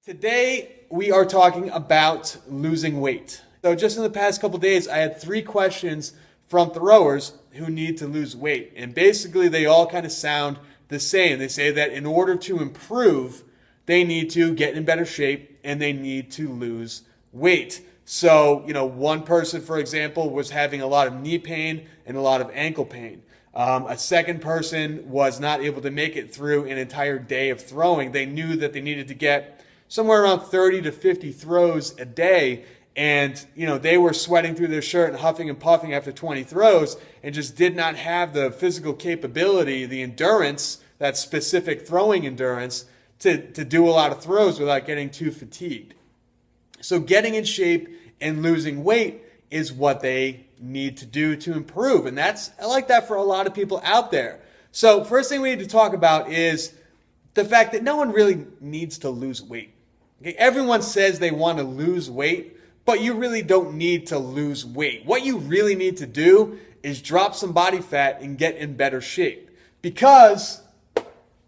Today, we are talking about losing weight. So just in the past couple days, I had 3 questions from throwers who need to lose weight. And basically, they all kind of sound the same. They say that in order to improve, they need to get in better shape and they need to lose weight. So, one person, for example, was having a lot of knee pain and a lot of ankle pain. A second person was not able to make it through an entire day of throwing. They knew that they needed to get somewhere around 30 to 50 throws a day. And, they were sweating through their shirt and huffing and puffing after 20 throws and just did not have the physical capability, the endurance, that specific throwing endurance to do a lot of throws without getting too fatigued. So getting in shape and losing weight is what they need to do to improve. And I like that for a lot of people out there. So first thing we need to talk about is the fact that no one really needs to lose weight. Okay? Everyone says they want to lose weight, but you really don't need to lose weight. What you really need to do is drop some body fat and get in better shape. Because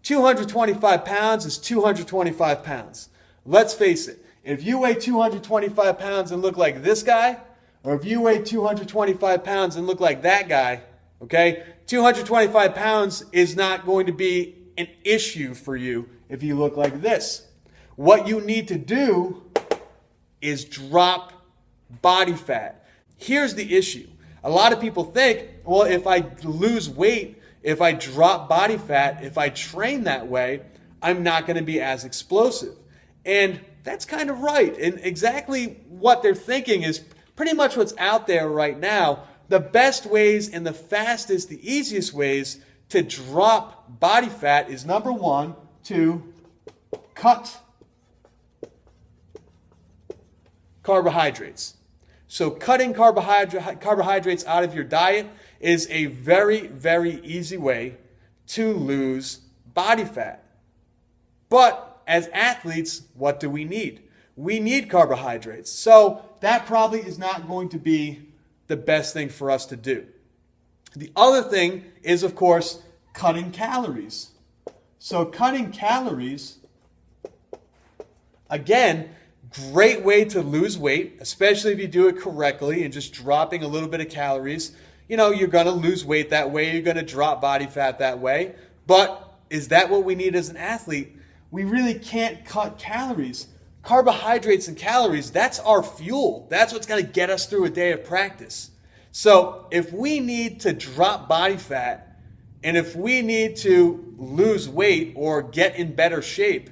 225 pounds is 225 pounds. Let's face it. If you weigh 225 pounds and look like this guy, or if you weigh 225 pounds and look like that guy, okay, 225 pounds is not going to be an issue for you if you look like this. What you need to do is drop body fat. Here's the issue. A lot of people think, well, if I lose weight, if I drop body fat, if I train that way, I'm not going to be as explosive. And that's kind of right. And exactly what they're thinking is pretty much what's out there right now. The best ways and the fastest, the easiest ways to drop body fat is number 1, to cut carbohydrates. So cutting carbohydrates out of your diet is a very, very easy way to lose body fat. But as athletes, what do we need? We need carbohydrates. So that probably is not going to be the best thing for us to do. The other thing is, of course, cutting calories. So cutting calories, again, great way to lose weight, especially if you do it correctly and just dropping a little bit of calories. You're going to lose weight that way. You're going to drop body fat that way. But is that what we need as an athlete? We really can't cut calories. Carbohydrates and calories, that's our fuel. That's what's going to get us through a day of practice. So if we need to drop body fat and if we need to lose weight or get in better shape,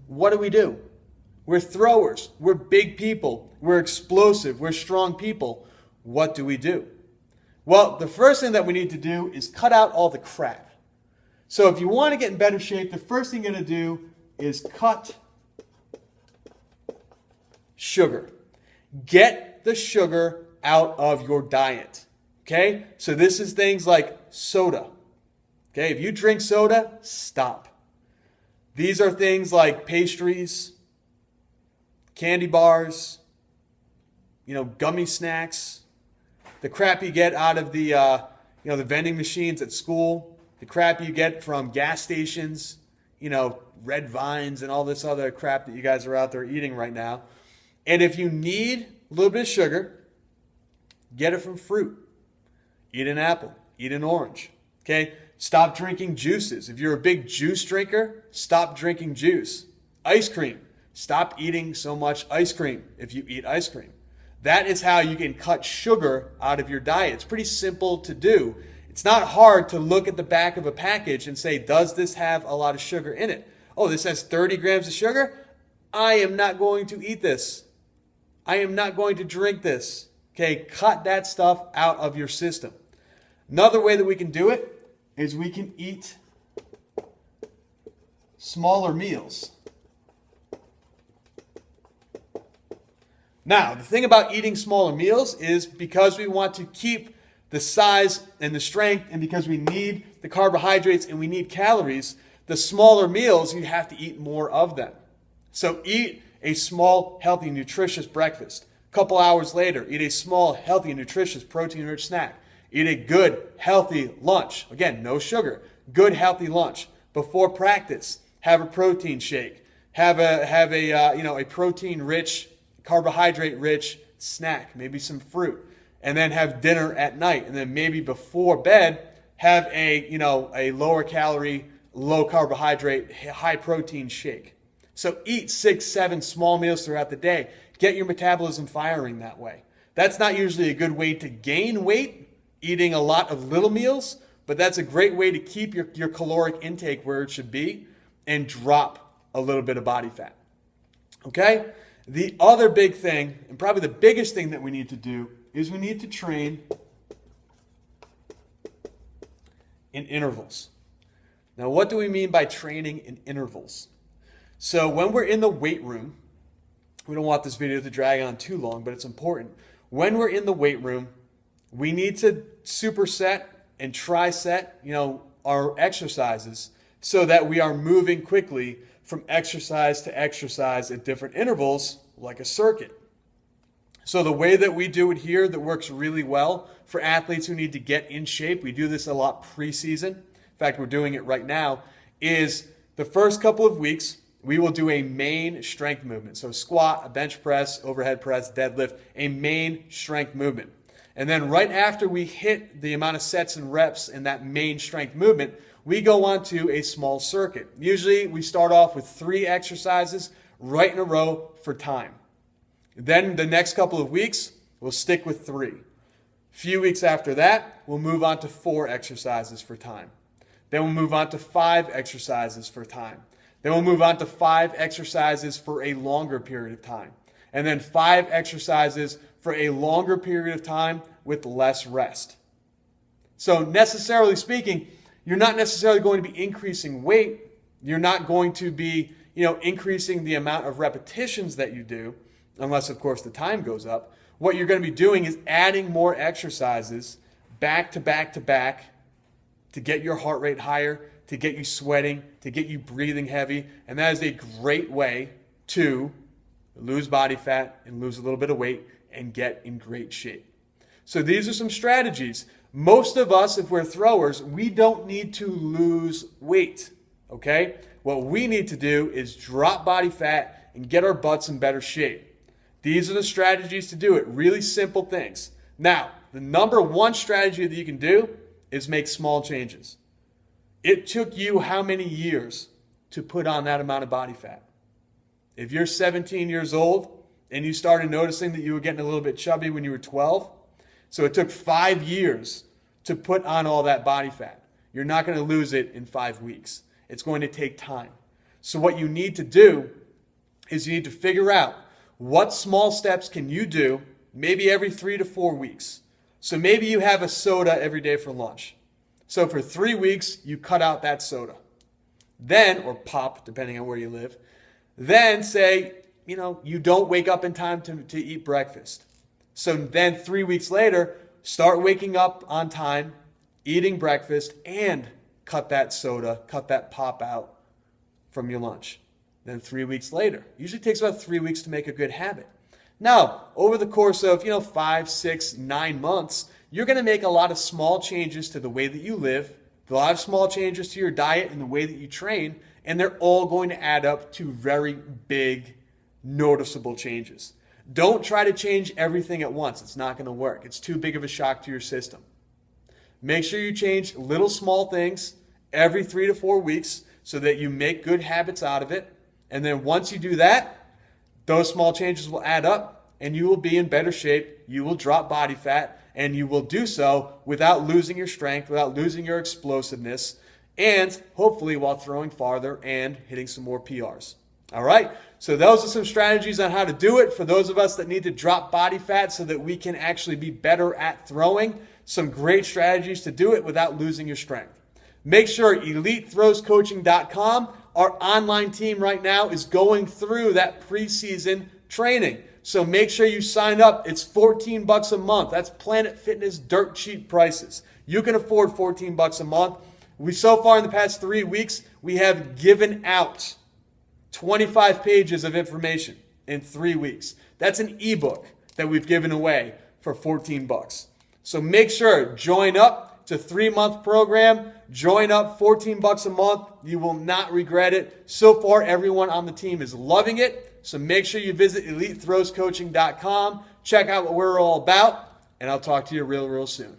what do? We're throwers. We're big people. We're explosive. We're strong people. What do? Well, the first thing that we need to do is cut out all the crap. So if you want to get in better shape, the first thing you're going to do is cut sugar. Get the sugar out of your diet. Okay? So this is things like soda. Okay? If you drink soda, stop. These are things like pastries, candy bars, gummy snacks, the crap you get out of the vending machines at school, the crap you get from gas stations, Red Vines and all this other crap that you guys are out there eating right now. And if you need a little bit of sugar, get it from fruit. Eat an apple. Eat an orange. Okay? Stop drinking juices. If you're a big juice drinker, stop drinking juice. Ice cream. Stop eating so much ice cream if you eat ice cream. That is how you can cut sugar out of your diet. It's pretty simple to do. It's not hard to look at the back of a package and say, does this have a lot of sugar in it? Oh, this has 30 grams of sugar? I am not going to eat this. I am not going to drink this. Okay, cut that stuff out of your system. Another way that we can do it is we can eat smaller meals. Now, the thing about eating smaller meals is because we want to keep the size and the strength, and because we need the carbohydrates and we need calories, the smaller meals, you have to eat more of them. So eat a small, healthy, nutritious breakfast. A couple hours later, eat a small, healthy, nutritious, protein-rich snack. Eat a good, healthy lunch. Again, no sugar. Good, healthy lunch. Before practice, have a protein shake. have a protein-rich, carbohydrate-rich snack, maybe some fruit, and then have dinner at night, and then maybe before bed have a lower calorie, low carbohydrate, high protein shake. So eat 6, 7 small meals throughout the day. Get your metabolism firing that way. That's not usually a good way to gain weight, eating a lot of little meals, but that's a great way to keep your caloric intake where it should be and drop a little bit of body fat. Okay? The other big thing, and probably the biggest thing that we need to do, is we need to train in intervals. Now, what do we mean by training in intervals? So when we're in the weight room, we don't want this video to drag on too long, but it's important. When we're in the weight room, we need to superset and triset, our exercises so that we are moving quickly from exercise to exercise at different intervals, like a circuit. So the way that we do it here that works really well for athletes who need to get in shape, we do this a lot preseason. In fact, we're doing it right now, is the first couple of weeks, we will do a main strength movement. So squat, a bench press, overhead press, deadlift, a main strength movement. And then right after we hit the amount of sets and reps in that main strength movement, we go on to a small circuit. Usually we start off with 3 exercises right in a row for time. Then the next couple of weeks, we'll stick with 3. A few weeks after that, we'll move on to 4 exercises for time. Then we'll move on to 5 exercises for time. Then we'll move on to 5 exercises for a longer period of time. And then 5 exercises for a longer period of time with less rest. So necessarily speaking, you're not necessarily going to be increasing weight. You're not going to be, increasing the amount of repetitions that you do, unless, of course, the time goes up. What you're going to be doing is adding more exercises back to back to back to get your heart rate higher, to get you sweating, to get you breathing heavy. And that is a great way to lose body fat and lose a little bit of weight and get in great shape. So these are some strategies. Most of us, if we're throwers, we don't need to lose weight, okay? What we need to do is drop body fat and get our butts in better shape. These are the strategies to do it. Really simple things. Now, the number one strategy that you can do is make small changes. It took you how many years to put on that amount of body fat? If you're 17 years old and you started noticing that you were getting a little bit chubby when you were 12, so it took 5 years to put on all that body fat. You're not going to lose it in 5 weeks. It's going to take time. So what you need to do is you need to figure out what small steps can you do maybe every 3 to 4 weeks. So maybe you have a soda every day for lunch. So for 3 weeks, you cut out that soda. Then, or pop, depending on where you live. Then say, you don't wake up in time to eat breakfast. So then 3 weeks later, start waking up on time, eating breakfast, and cut that soda, cut that pop out from your lunch. Then 3 weeks later. Usually takes about 3 weeks to make a good habit. Now, over the course of 5, 6, 9 months, you're going to make a lot of small changes to the way that you live, a lot of small changes to your diet and the way that you train, and they're all going to add up to very big, noticeable changes. Don't try to change everything at once. It's not going to work. It's too big of a shock to your system. Make sure you change little small things every 3 to 4 weeks so that you make good habits out of it. And then once you do that, those small changes will add up and you will be in better shape. You will drop body fat and you will do so without losing your strength, without losing your explosiveness, and hopefully while throwing farther and hitting some more PRs. All right, so those are some strategies on how to do it for those of us that need to drop body fat so that we can actually be better at throwing. Some great strategies to do it without losing your strength. Make sure EliteThrowsCoaching.com, our online team right now, is going through that preseason training. So make sure you sign up. It's $14 a month. That's Planet Fitness dirt cheap prices. You can afford $14 a month. So far in the past 3 weeks, we have given out 25 pages of information in 3 weeks. That's an ebook that we've given away for $14. So make sure, join up. It's a 3-month program. Join up, $14 a month. You will not regret it. So far, everyone on the team is loving it. So make sure you visit EliteThrowsCoaching.com. Check out what we're all about, and I'll talk to you real soon.